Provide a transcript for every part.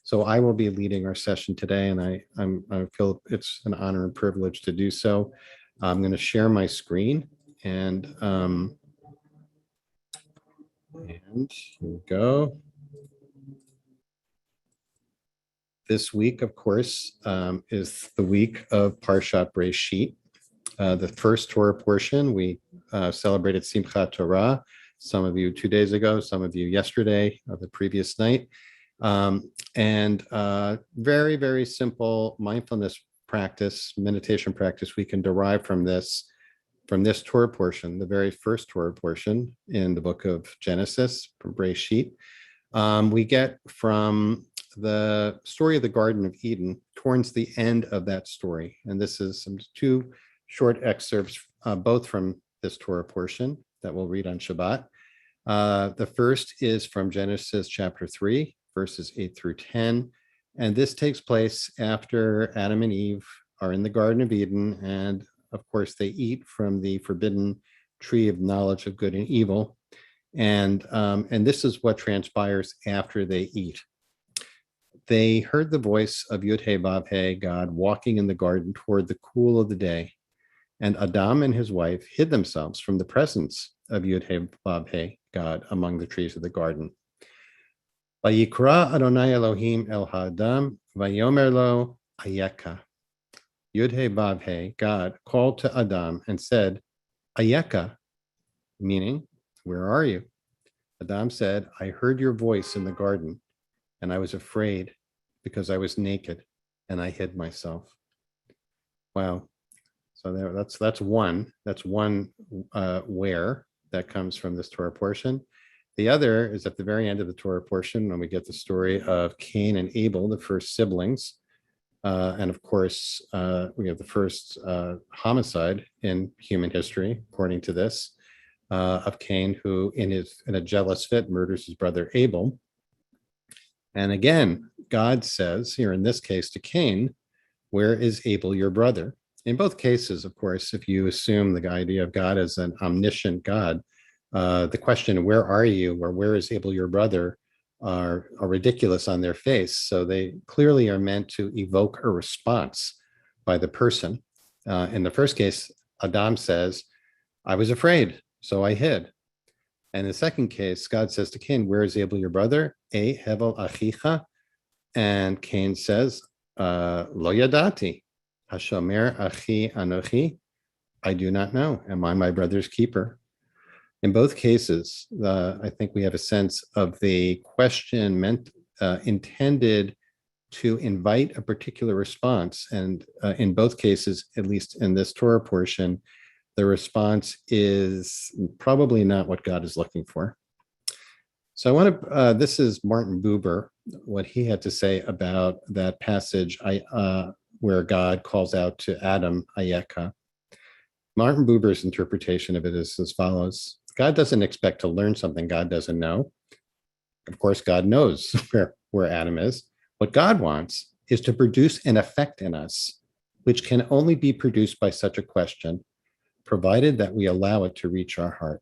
So I will be leading our session today, and I feel it's an honor and privilege to do so. I'm going to share my screen, and here we go. This week, of course, is the week of Parshat Breshit. The first Torah portion, we celebrated Simchat Torah, some of you 2 days ago, some of you yesterday, or the previous night. Very, very simple mindfulness practice, meditation practice we can derive from this Torah portion, the very first Torah portion in the book of Genesis, from Breshit. We get from the story of the Garden of Eden towards the end of that story. And this is some two short excerpts, both from this Torah portion that we'll read on Shabbat. The first is from Genesis chapter 3, verses 8 through 10. And this takes place after Adam and Eve are in the Garden of Eden. And of course, they eat from the forbidden tree of knowledge of good and evil. And this is what transpires after they eat. They heard the voice of Yud-He Vav-He, God, walking in the garden toward the cool of the day. And Adam and his wife hid themselves from the presence of Yud-He Vav-He, God, among the trees of the garden. Vayikra Adonai Elohim el ha'adam, vayomer lo ayeka. Yud-He Vav-He, God, called to Adam and said, Ayeka, meaning, where are you? Adam said, I heard your voice in the garden, and I was afraid because I was naked, and I hid myself. Wow. So that's one where that comes from this Torah portion. The other is at the very end of the Torah portion when we get the story of Cain and Abel, the first siblings. And of course, we have the first homicide in human history, according to this, of Cain, who in a jealous fit murders his brother Abel. And again, God says here in this case to Cain, where is Abel, your brother? In both cases, of course, if you assume the idea of God as an omniscient God, the question, where are you, or where is Abel, your brother, are ridiculous on their face. So they clearly are meant to evoke a response by the person. In the first case, Adam says, I was afraid, so I hid. And in the second case, God says to Cain, where is Abel, your brother? E hevel achicha. And Cain says, lo yadati. Hashomer achi anochi. I do not know. Am I my brother's keeper? In both cases, I think we have a sense of the question intended to invite a particular response. And in both cases, at least in this Torah portion, the response is probably not what God is looking for. So I want to, this is Martin Buber, what he had to say about that passage where God calls out to Adam, Ayeka. Martin Buber's interpretation of it is as follows. God doesn't expect to learn something God doesn't know. Of course, God knows where Adam is. What God wants is to produce an effect in us, which can only be produced by such a question, provided that we allow it to reach our heart.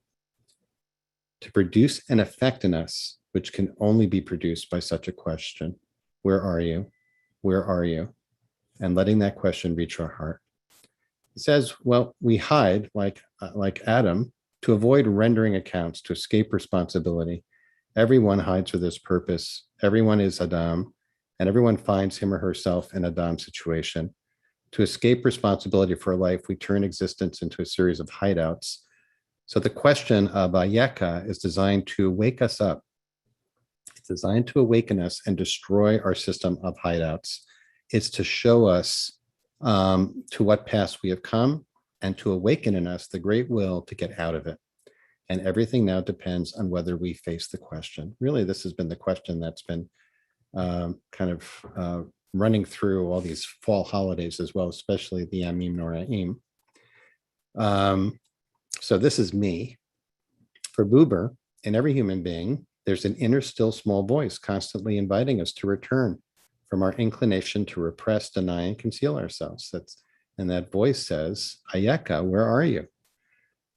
To produce an effect in us, which can only be produced by such a question. Where are you? Where are you? And letting that question reach our heart. He says, well, we hide like Adam to avoid rendering accounts, to escape responsibility. Everyone hides for this purpose. Everyone is Adam, and everyone finds him or herself in Adam's situation. To escape responsibility for life, we turn existence into a series of hideouts. So the question of Ayeka is designed to wake us up. It's designed to awaken us and destroy our system of hideouts. It's to show us to what paths we have come and to awaken in us the great will to get out of it. And everything now depends on whether we face the question. Really, this has been the question that's been running through all these fall holidays as well, especially the Yamim Noraim. So this is me. For Buber, in every human being, there's an inner still small voice constantly inviting us to return from our inclination to repress, deny, and conceal ourselves. And that voice says, Ayeka, where are you?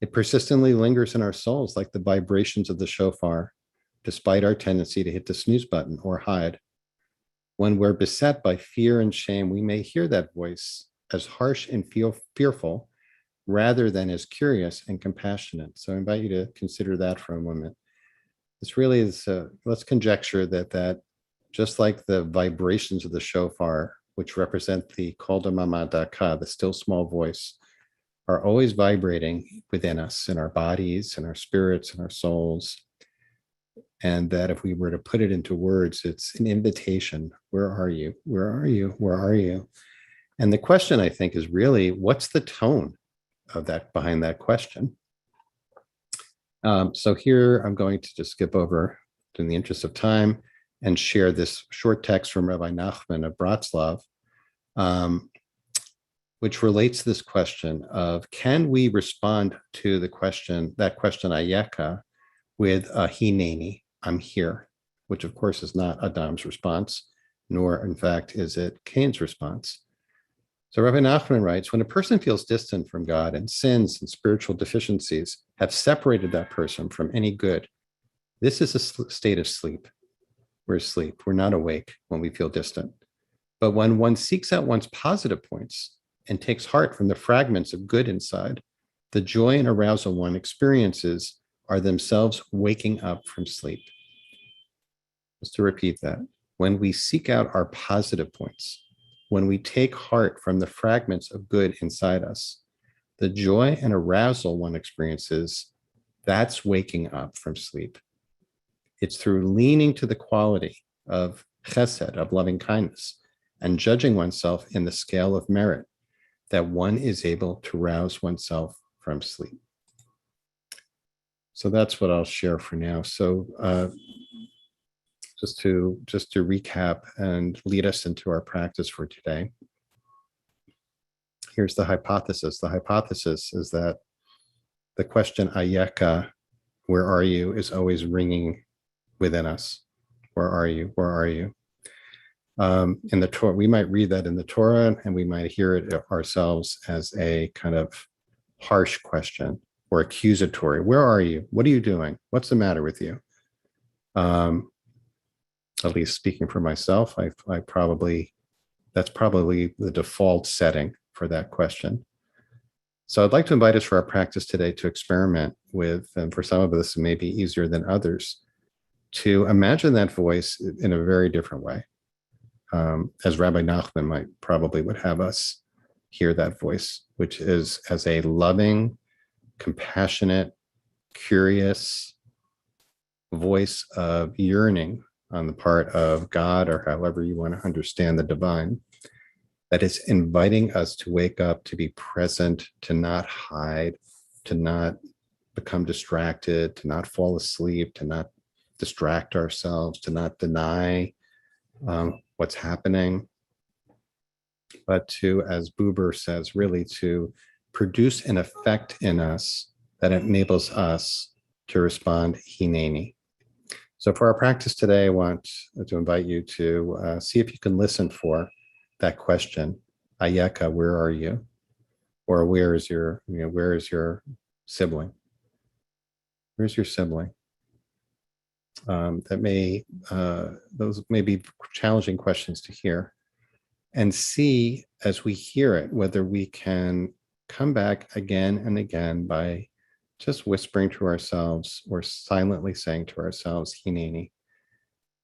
It persistently lingers in our souls like the vibrations of the shofar, despite our tendency to hit the snooze button or hide. When we're beset by fear and shame, we may hear that voice as harsh and fearful rather than as curious and compassionate. So I invite you to consider that for a moment. This really is, let's conjecture that just like the vibrations of the shofar, which represent the kol damama daka, the still small voice, are always vibrating within us, in our bodies, in our spirits, in our souls. And that if we were to put it into words, it's an invitation. Where are you? Where are you? Where are you? And the question, I think, is really, what's the tone of that behind that question? So here I'm going to just skip over in the interest of time and share this short text from Rabbi Nachman of Bratslav, which relates to this question of, can we respond to that question ayeka, with a hineni, I'm here, which of course is not Adam's response, nor in fact is it Cain's response. So Rabbi Nachman writes, when a person feels distant from God and sins and spiritual deficiencies have separated that person from any good, this is a state of sleep. We're asleep. We're not awake when we feel distant. But when one seeks out one's positive points and takes heart from the fragments of good inside, the joy and arousal one experiences are themselves waking up from sleep. Just to repeat that, when we seek out our positive points, when we take heart from the fragments of good inside us, the joy and arousal one experiences, that's waking up from sleep. It's through leaning to the quality of chesed, of loving kindness, and judging oneself in the scale of merit that one is able to rouse oneself from sleep. So that's what I'll share for now. So just to recap and lead us into our practice for today. Here's the hypothesis. The hypothesis is that the question ayeka, where are you, is always ringing within us. Where are you? Where are you? In the Torah, we might read that in the Torah, and we might hear it ourselves as a kind of harsh question or accusatory. Where are you? What are you doing? What's the matter with you? At least speaking for myself, I probably, that's probably the default setting for that question. So I'd like to invite us for our practice today to experiment with, and for some of us it may be easier than others, to imagine that voice in a very different way. As Rabbi Nachman would have us hear that voice, which is as a loving, compassionate, curious voice of yearning on the part of God, or however you want to understand the divine, that is inviting us to wake up, to be present, to not hide, to not become distracted, to not fall asleep, to not distract ourselves, to not deny what's happening, but to, as Buber says, really to produce an effect in us that enables us to respond hineni. So for our practice today, I want to invite you to see if you can listen for that question, ayeka, where are you? Or where is your sibling? Where's your sibling? Those may be challenging questions to hear, and see as we hear it whether we can come back again and again by just whispering to ourselves or silently saying to ourselves, hineni,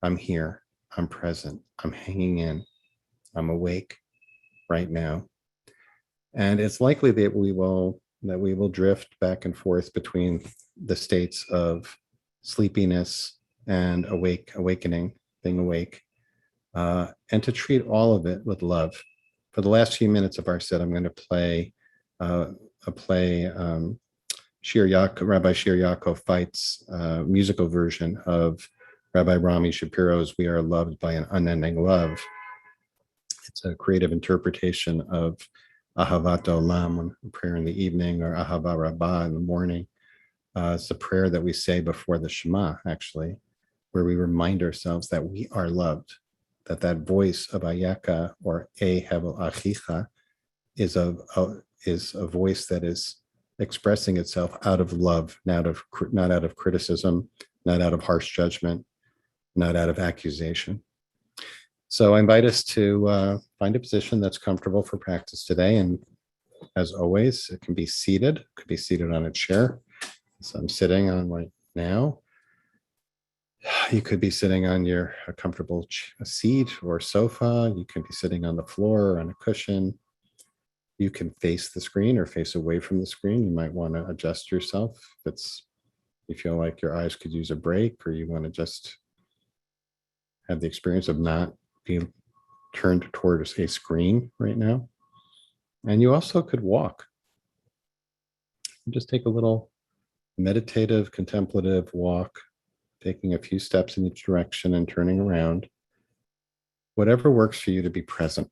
I'm here, I'm present, I'm hanging in, I'm awake right now. And it's likely that we will drift back and forth between the states of sleepiness and awakening, being awake, and to treat all of it with love. For the last few minutes of our set, I'm going to play Rabbi Shir Yaakov Feit's musical version of Rabbi Rami Shapiro's "We Are Loved by an Unending Love." It's a creative interpretation of Ahavat Olam, prayer in the evening, or Ahava Rabbah in the morning. It's a prayer that we say before the Shema, actually, where we remind ourselves that we are loved, that voice of Ayaka, or E Hevel Achicha, is a voice that is expressing itself out of love, not out of criticism, not out of harsh judgment, not out of accusation. So I invite us to find a position that's comfortable for practice today. And as always, it can be seated, it could be seated on a chair. So I'm sitting on right now. You could be sitting on a comfortable seat or sofa. You can be sitting on the floor or on a cushion. You can face the screen or face away from the screen. You might want to adjust yourself. You feel like your eyes could use a break, or you want to just have the experience of not being turned towards a screen right now. And you also could walk. Just take a little meditative, contemplative walk, taking a few steps in each direction and turning around. Whatever works for you to be present.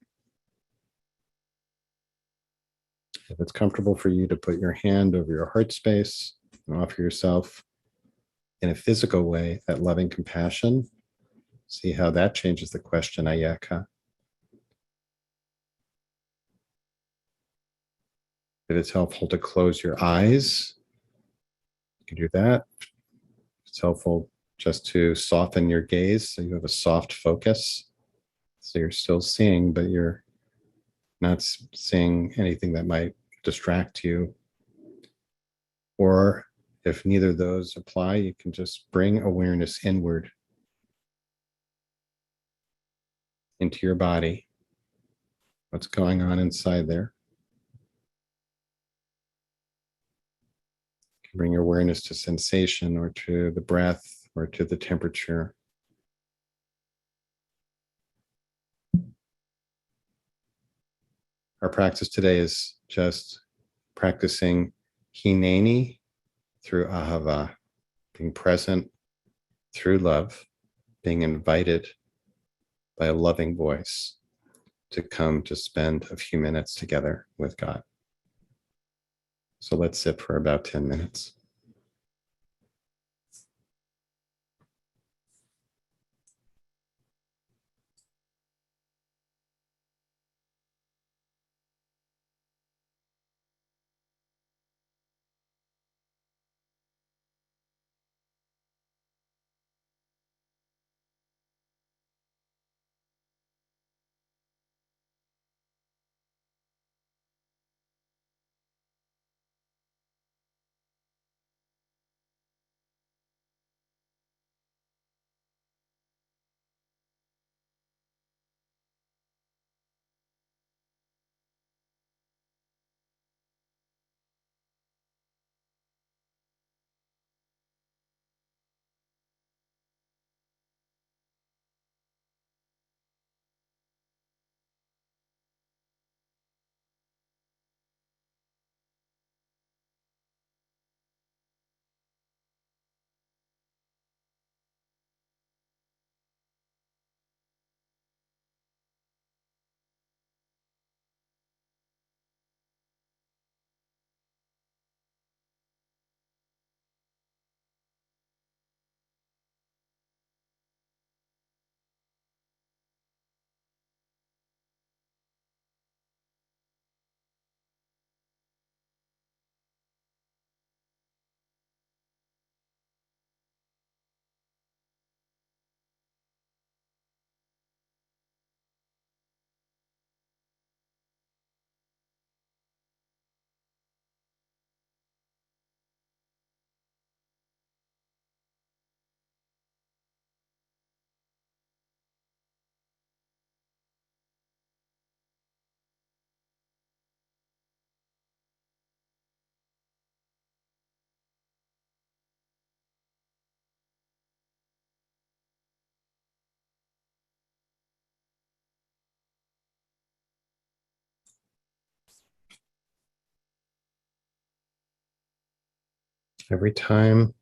If it's comfortable for you to put your hand over your heart space and offer yourself in a physical way that loving compassion, see how that changes the question, ayaka. If it's helpful to close your eyes, you can do that. It's helpful just to soften your gaze so you have a soft focus. So you're still seeing, but you're not seeing anything that might distract you. Or if neither of those apply, you can just bring awareness inward into your body. What's going on inside there? You can bring your awareness to sensation or to the breath or to the temperature. Our practice today is just practicing hineni through ahava, being present through love, being invited by a loving voice to come to spend a few minutes together with God. So let's sit for about 10 minutes. Every time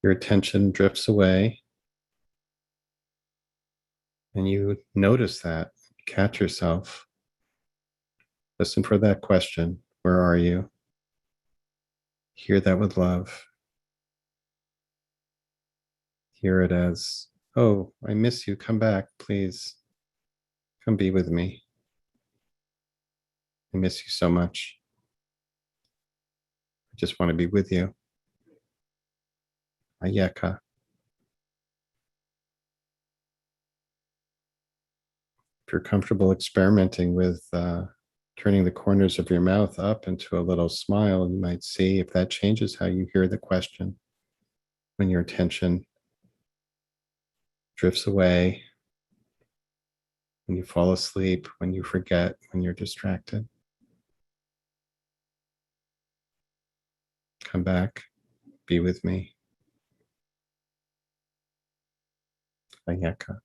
your attention drifts away and you notice that, catch yourself, listen for that question, where are you? Hear that with love. Hear it as, oh, I miss you. Come back, please. Come be with me. I miss you so much. I just want to be with you. Ayeka. If you're comfortable experimenting with turning the corners of your mouth up into a little smile, you might see if that changes how you hear the question when your attention drifts away, when you fall asleep, when you forget, when you're distracted. Come back, be with me. Ayeka.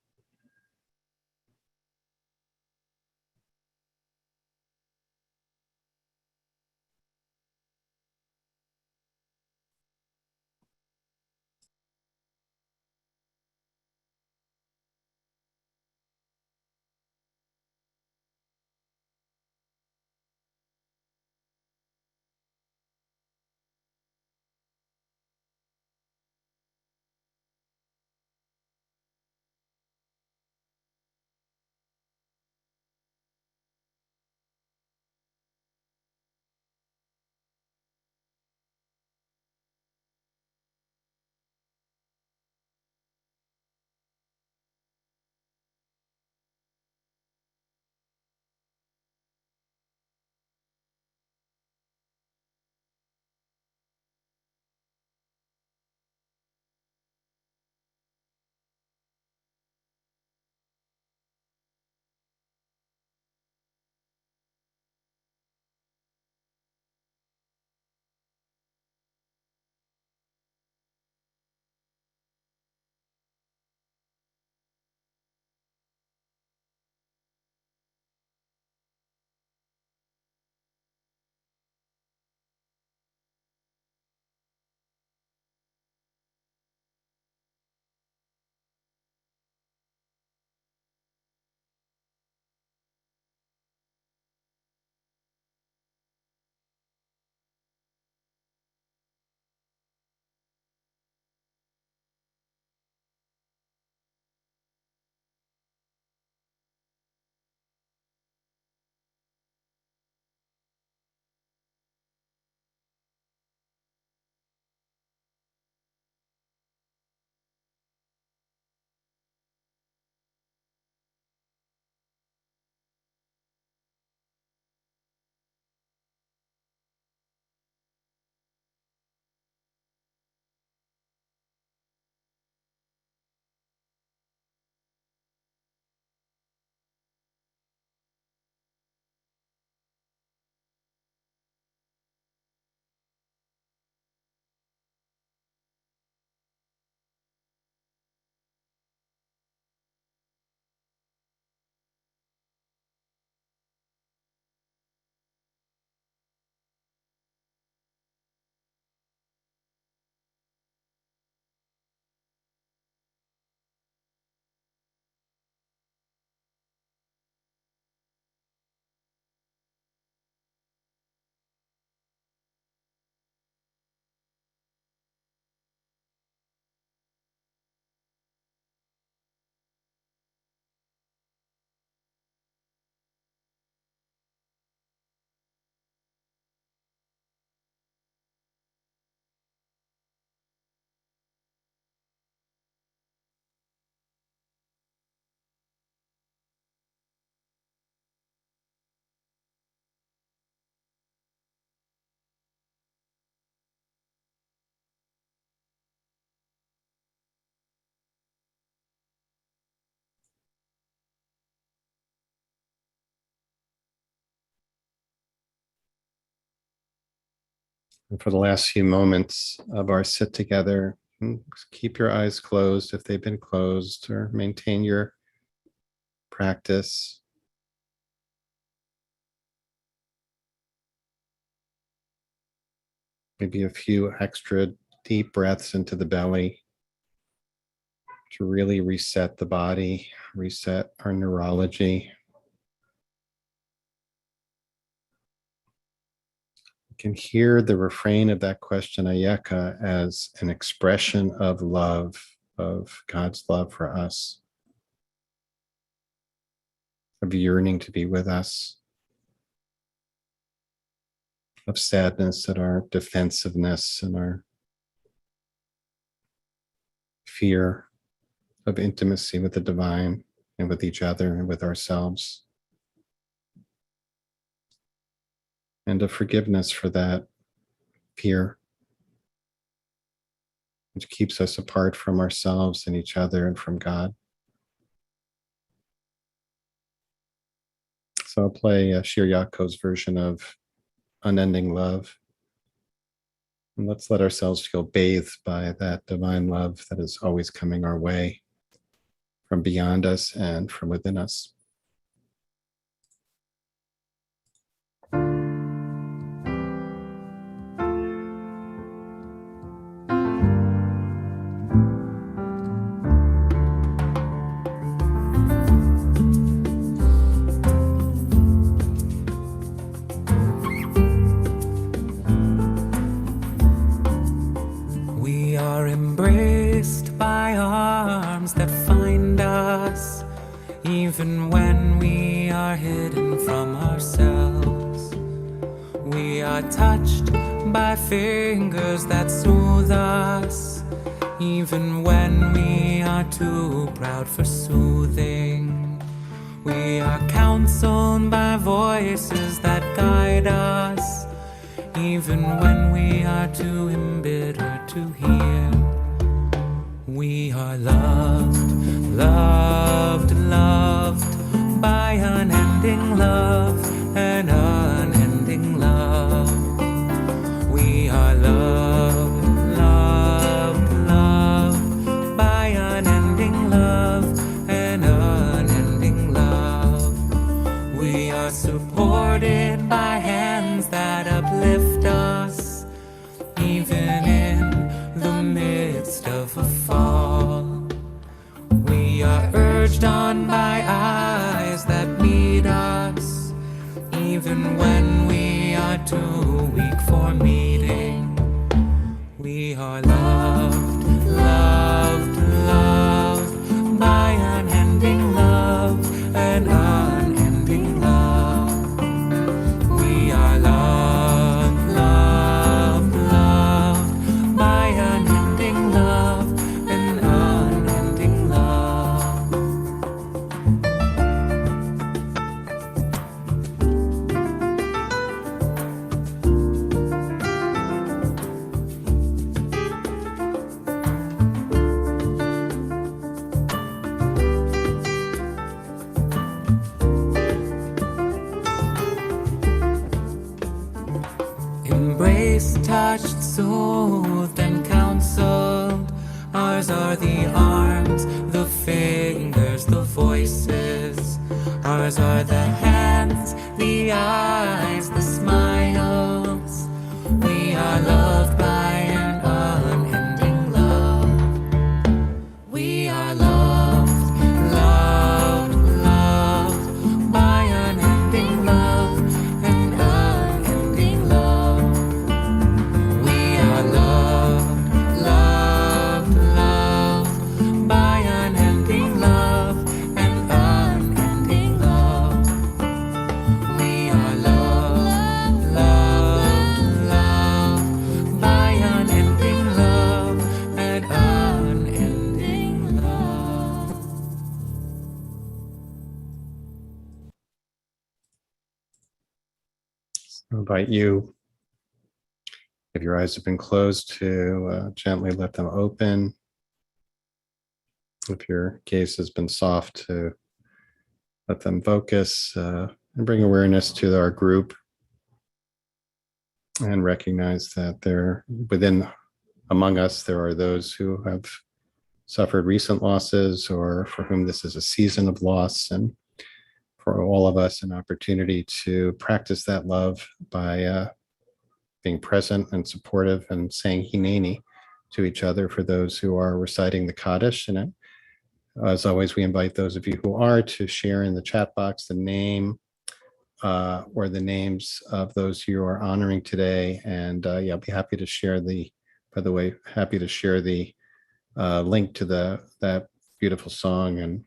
And for the last few moments of our sit together, keep your eyes closed if they've been closed, or maintain your practice. Maybe a few extra deep breaths into the belly to really reset the body, reset our neurology. You can hear the refrain of that question, Ayeka, as an expression of love, of God's love for us, of yearning to be with us, of sadness at our defensiveness and our fear of intimacy with the divine and with each other and with ourselves. And a forgiveness for that fear, which keeps us apart from ourselves and each other and from God. So I'll play Shir Yaakov's version of Unending Love. And let's let ourselves feel bathed by that divine love that is always coming our way from beyond us and from within us. We are embraced by arms that find us, even when we are hidden from ourselves. We are touched by fingers that soothe us, even when we are too proud for soothing. We are counseled by voices that guide us, even when we are too embittered to hear. We are loved, loved, loved by unending love and unending love. We are loved, loved, loved by unending love and unending love. We are supported by hands that uplift us, even in the midst of a fall. We are urged on by eyes that meet us, even when we are too weak for meeting. We are loved, loved, loved by unending love and unending love. We are loved, loved, loved by unending love and unending love. Embraced, touched, soothed, and counseled. Ours are the arms, the fingers, the voices. Ours are the hands, the eyes, the smiles. We are loved by an unending love. We are loved, loved, loved by unending love and unending love. We are loved, loved, loved by unending love and unending love. We are loved, loved, loved by unending love and unending love. I invite you, if your eyes have been closed, to gently let them open. If your gaze has been soft, to let them focus and bring awareness to our group, and recognize that there, within, among us, there are those who have suffered recent losses or for whom this is a season of loss, and for all of us an opportunity to practice that love by being present and supportive and saying Hineni to each other for those who are reciting the Kaddish. And as always, we invite those of you who are to share in the chat box the name or the names of those you are honoring today. And yeah, I'll be happy to share by the way, happy to share the link to that beautiful song and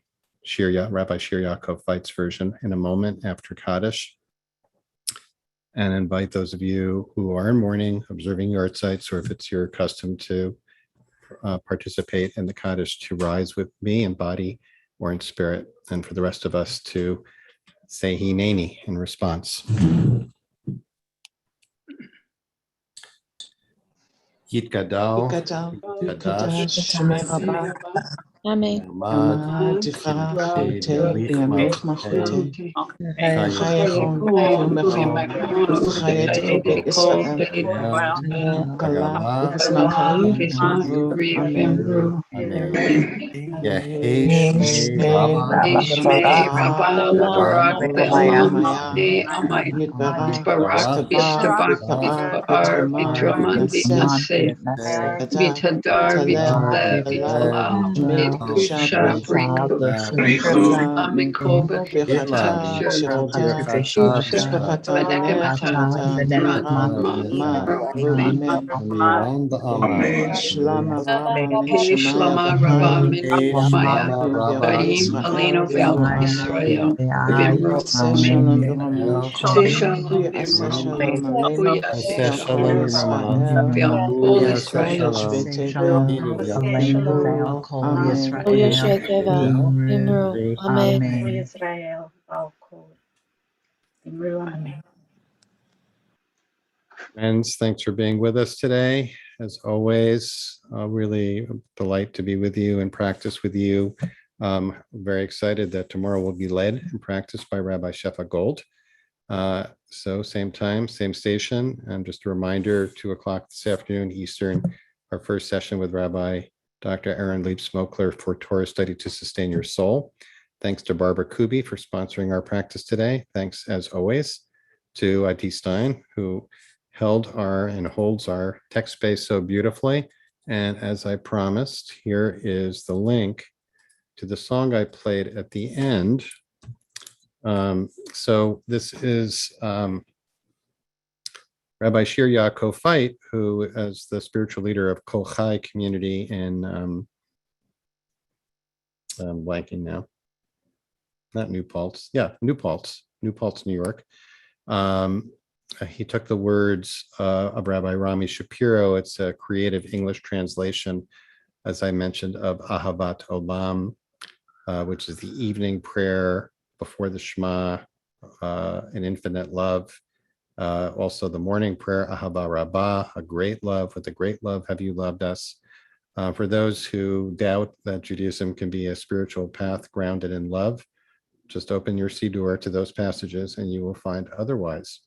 Rabbi Shir Yaakov Veit's version in a moment after Kaddish. And invite those of you who are in mourning, observing yard sites, or if it's your custom to participate in the Kaddish, to rise with me in body or in spirit and for the rest of us to say Hineni in response. Yitgadal, Yitgadash, Amen. Yamad, Biamech Malchuti, Chayechu V'Yomechon, V'Chayetechu Be'Israel, Galam V'Zman Karev V'Amru, Amen. Yehesh Shalom. Yitbarach V'Tramah V'Tnaseh, V'Talel V'Lav V'Shav V'Chata Minko V'Chata V'Shechata V'Shechata Le'Chata Ma V'Ru Amen. Shlama Rama Mishmaya B'Chai V'Yisrael V'Yom Asa Shalom V'Rama Asa Shalom Aleinu V'Chol Yisrael V'Kol Yishbetei Imru Amen. Imru. Amen. Israel, all cool. Amen. Friends, thanks for being with us today. As always, really a delight to be with you and practice with you. Very excited that tomorrow will be led and practiced by Rabbi Shefa Gold. So same time, same station. And just a reminder, 2:00 this afternoon Eastern, our first session with Rabbi Dr. Aaron Lieb-Smokler for Torah Study to Sustain Your Soul. Thanks to Barbara Kuby for sponsoring our practice today. Thanks, as always, to Adi Stein, who held our and holds our text space so beautifully. And as I promised, here is the link to the song I played at the end. So this is Rabbi Shir Yaakov Feit, who is the spiritual leader of Kol Chai community in, I'm blanking now, not New Paltz. Yeah, New Paltz, New York. He took the words of Rabbi Rami Shapiro. It's a creative English translation, as I mentioned, of Ahavat Olam, which is the evening prayer before the Shema, an infinite love. Also the morning prayer, Ahava Rabbah, a great love. With a great love have you loved us. For those who doubt that Judaism can be a spiritual path grounded in love, just open your Siddur to those passages and you will find otherwise.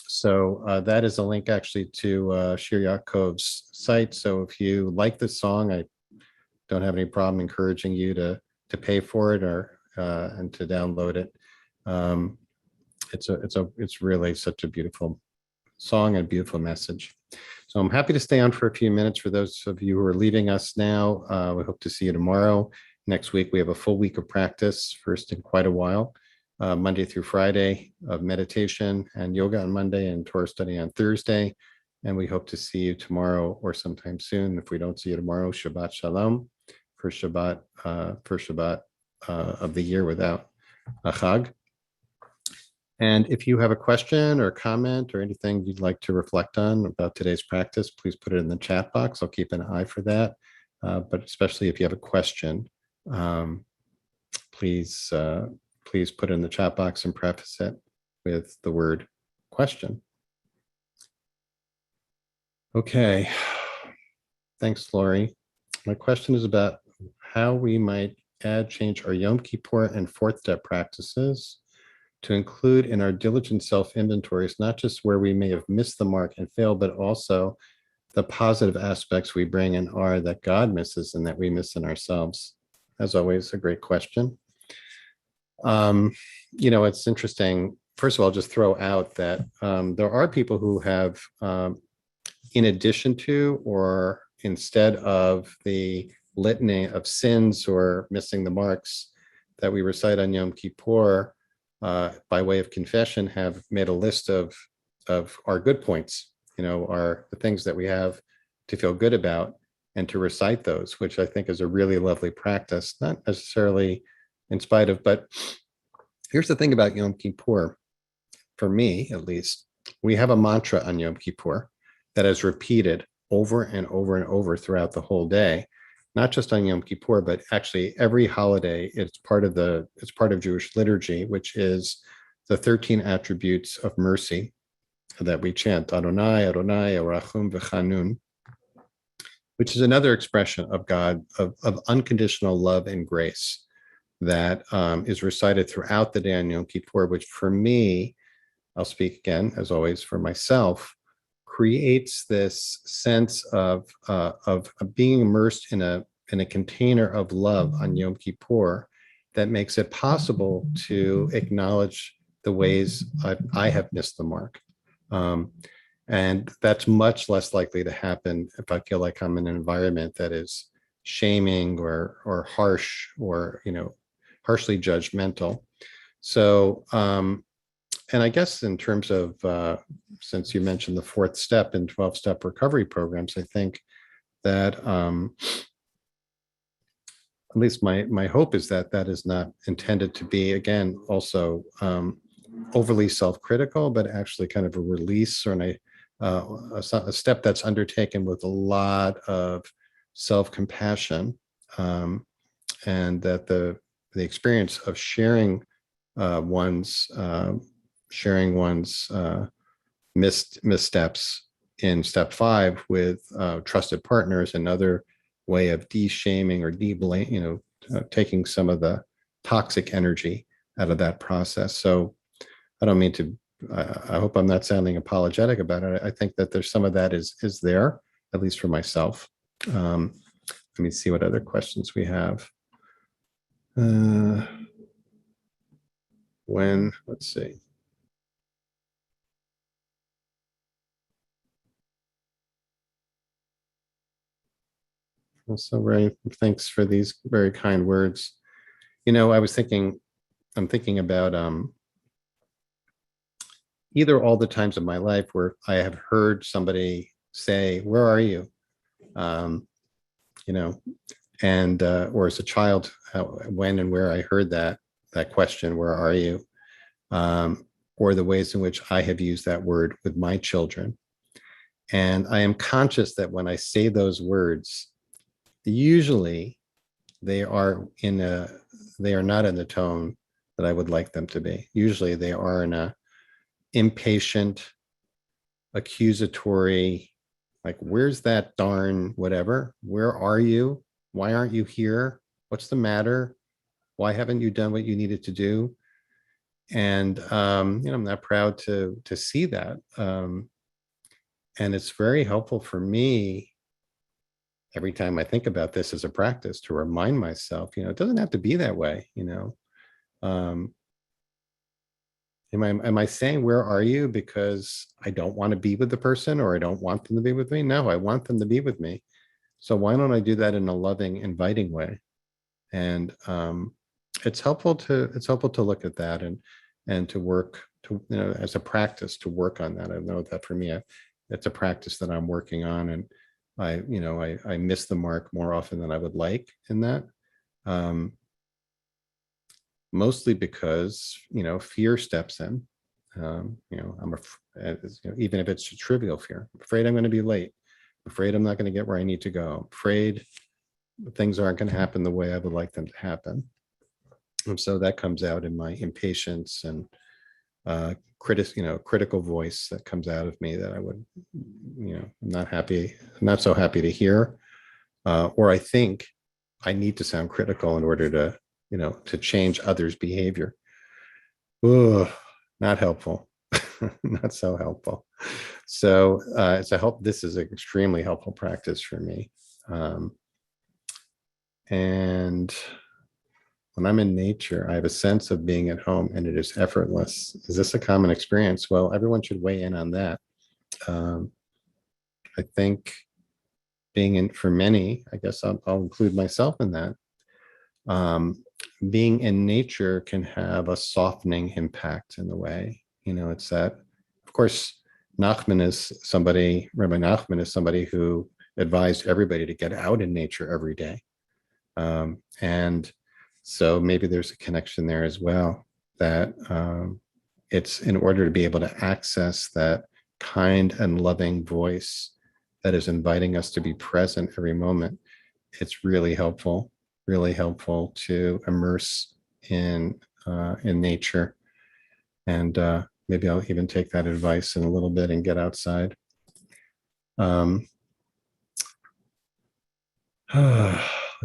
So that is a link actually to Shir Yaakov's site. So if you like this song, I don't have any problem encouraging you to pay for it or and to download it. It's really such a beautiful song and beautiful message. So I'm happy to stay on for a few minutes. For those of you who are leaving us now, we hope to see you tomorrow. Next week, we have a full week of practice, first in quite a while, Monday through Friday of meditation and yoga on Monday and Torah study on Thursday. And we hope to see you tomorrow or sometime soon. If we don't see you tomorrow, Shabbat Shalom, first Shabbat of the year without a Chag. And if you have a question or comment or anything you'd like to reflect on about today's practice, please put it in the chat box. I'll keep an eye for that. But especially if you have a question, please put it in the chat box and preface it with the word question. Okay. Thanks, Lori. My question is about how we might change our Yom Kippur and fourth step practices to include in our diligent self-inventories, not just where we may have missed the mark and failed, but also the positive aspects we bring and are that God misses and that we miss in ourselves. As always, a great question. It's interesting. First of all, just throw out that there are people who have, in addition to or instead of the litany of sins or missing the marks that we recite on Yom Kippur, by way of confession, have made a list of our good points, are the things that we have to feel good about and to recite those, which I think is a really lovely practice, not necessarily in spite of, but here's the thing about Yom Kippur, for me at least, we have a mantra on Yom Kippur that is repeated over and over and over throughout the whole day. not just on Yom Kippur, but actually every holiday. It's part of Jewish liturgy, which is the 13 attributes of mercy that we chant, Adonai, Adonai, Arachum v'Chanun, which is another expression of God, of unconditional love and grace that is recited throughout the day on Yom Kippur, which for me, I'll speak again, as always, for myself, creates this sense of being immersed in a container of love on Yom Kippur that makes it possible to acknowledge the ways I have missed the mark. And that's much less likely to happen if I feel like I'm in an environment that is shaming or harsh or, harshly judgmental. So, and I guess in terms of, since you mentioned the fourth step in 12-step recovery programs, I think that at least my hope is that that is not intended to be, again, also overly self-critical, but actually kind of a release or a step that's undertaken with a lot of self-compassion, and that the experience of sharing one's missteps in step 5 with trusted partners, another way of de-shaming or de-blame, taking some of the toxic energy out of that process. So I don't mean to, I hope I'm not sounding apologetic about it. I think that there's some of that is there, at least for myself. Let me see what other questions we have. Let's see. So Ray, thanks for these very kind words. I'm thinking about either all the times of my life where I have heard somebody say, "Where are you?" And or as a child, when and where I heard that question, "Where are you?" Or the ways in which I have used that word with my children. And I am conscious that when I say those words, usually they are not in the tone that I would like them to be. Usually they are in a impatient, accusatory, like, "Where's that darn whatever? Where are you? Why aren't you here? What's the matter? Why haven't you done what you needed to do?" And I'm not proud to see that. And it's very helpful for me every time I think about this as a practice to remind myself, it doesn't have to be that way. Am I saying, "Where are you?" because I don't want to be with the person or I don't want them to be with me? No, I want them to be with me. So why don't I do that in a loving, inviting way? And it's helpful to look at that and to work to, as a practice to work on that. I know that for me, it's a practice that I'm working on, and I miss the mark more often than I would like in that. Mostly because, fear steps in. Even if it's a trivial fear, I'm afraid I'm going to be late. I'm afraid I'm not going to get where I need to go. I'm afraid things aren't going to happen the way I would like them to happen. And so that comes out in my impatience and critical voice that comes out of me that I would, not so happy to hear. Or I think I need to sound critical in order to, to change others' behavior. Ooh, not helpful. Not so helpful. So this is an extremely helpful practice for me. And when I'm in nature, I have a sense of being at home and it is effortless. Is this a common experience? Well, everyone should weigh in on that. I think for many, I guess I'll include myself in that. Being in nature can have a softening impact in the way, it's that, of course, Rabbi Nachman is somebody who advised everybody to get out in nature every day. And so maybe there's a connection there as well, that it's in order to be able to access that kind and loving voice that is inviting us to be present every moment. it's really helpful to immerse in nature. And maybe I'll even take that advice in a little bit and get outside. Let's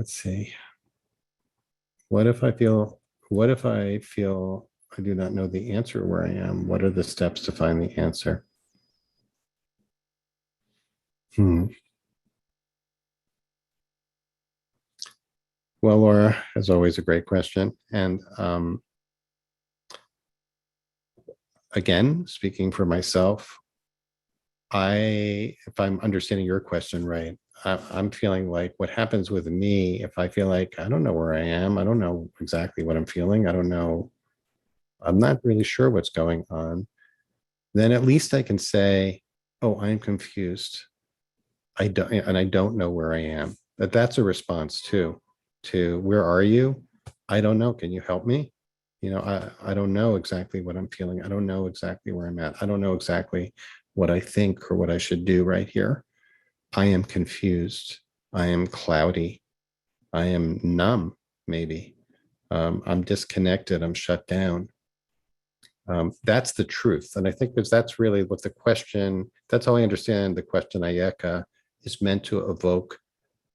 see. What if I feel I do not know the answer where I am? What are the steps to find the answer? Well, Laura, as always, a great question. And again, speaking for myself, if I'm understanding your question right, I'm feeling like what happens with me, if I feel like I don't know where I am, I don't know exactly what I'm feeling, I don't know, I'm not really sure what's going on, then at least I can say, oh, I'm confused. I don't know where I am. That's a response too, to where are you? I don't know. Can you help me? I don't know exactly what I'm feeling. I don't know exactly where I'm at. I don't know exactly what I think or what I should do right here. I am confused. I am cloudy. I am numb, maybe. I'm disconnected. I'm shut down. That's the truth. And I think that's really what the question, that's how I understand the question Ayeka is meant to evoke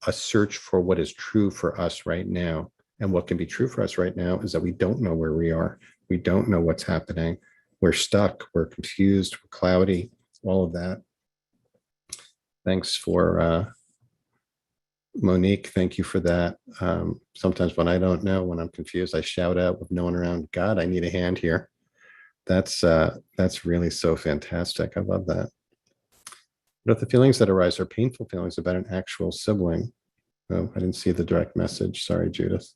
a search for what is true for us right now. And what can be true for us right now is that we don't know where we are. We don't know what's happening. We're stuck. We're confused. We're cloudy. All of that. Thanks for Monique. Thank you for that. Sometimes when I don't know, when I'm confused, I shout out with no one around. God, I need a hand here. That's really so fantastic. I love that. But if the feelings that arise are painful feelings about an actual sibling, oh, I didn't see the direct message. Sorry, Judith.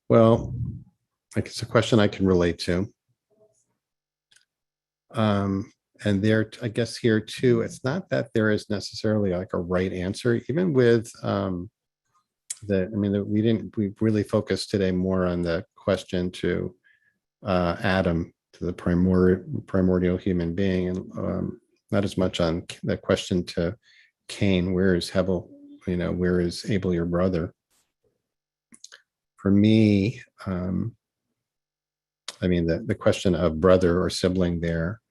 Well, it's a question I can relate to. And there, I guess here too, it's not that there is necessarily like a right answer, even with we really focused today more on the question to Adam, to the primordial human being, and not as much on the question to Cain, where is Hebel, where is Abel, your brother? For me, the question of brother or sibling there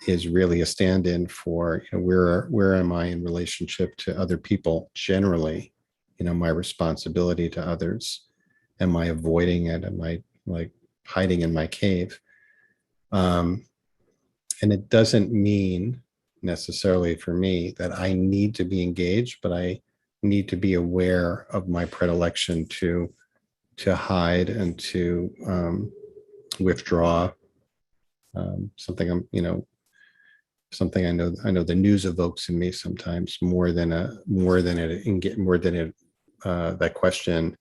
is really a stand-in for where am I in relationship to other people generally, my responsibility to others. Am I avoiding it? Am I like hiding in my cave? And it doesn't mean necessarily for me that I need to be engaged, but I need to be aware of my predilection to hide and to withdraw. Something I know the news evokes in me sometimes more than that question,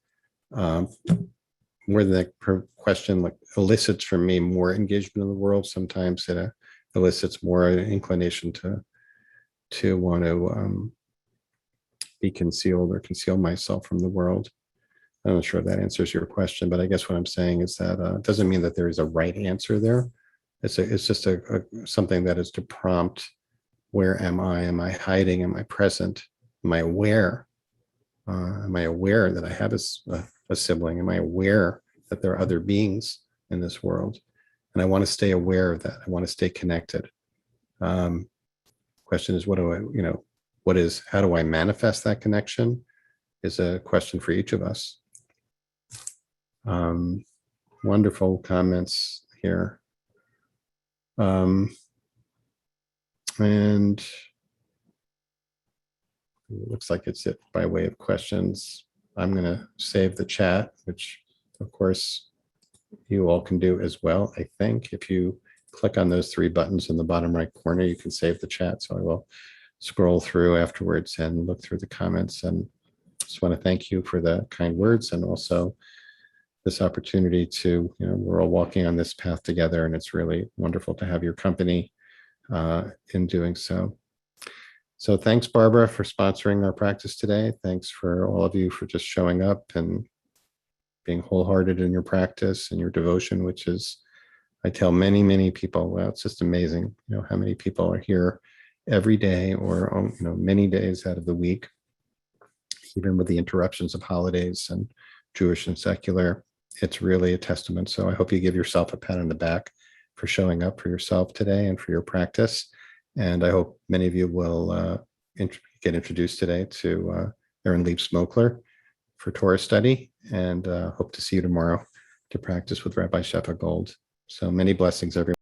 more than that question like elicits from me more engagement in the world. Sometimes it elicits more inclination to want to be concealed or conceal myself from the world. I'm not sure if that answers your question, but I guess what I'm saying is that it doesn't mean that there is a right answer there. It's just something that is to prompt, where am I? Am I hiding? Am I present? Am I aware? Am I aware that I have a sibling? Am I aware that there are other beings in this world? And I want to stay aware of that. I want to stay connected. Question is, how do I manifest that connection? Is a question for each of us. Wonderful comments here. And it looks like it's it by way of questions. I'm going to save the chat, which of course you all can do as well. I think if you click on those three buttons in the bottom right corner, you can save the chat. So I will scroll through afterwards and look through the comments, and just want to thank you for the kind words, and also this opportunity to, we're all walking on this path together, and it's really wonderful to have your company in doing so. So thanks, Barbara, for sponsoring our practice today. Thanks for all of you for just showing up and being wholehearted in your practice and your devotion, which is, I tell many, many people, well, it's just amazing, how many people are here every day or, many days out of the week, even with the interruptions of holidays and Jewish and secular. It's really a testament. So I hope you give yourself a pat on the back for showing up for yourself today and for your practice. And I hope many of you will get introduced today to Aaron Leib Smokler for Torah study, and hope to see you tomorrow to practice with Rabbi Shefa Gold. So many blessings, everyone.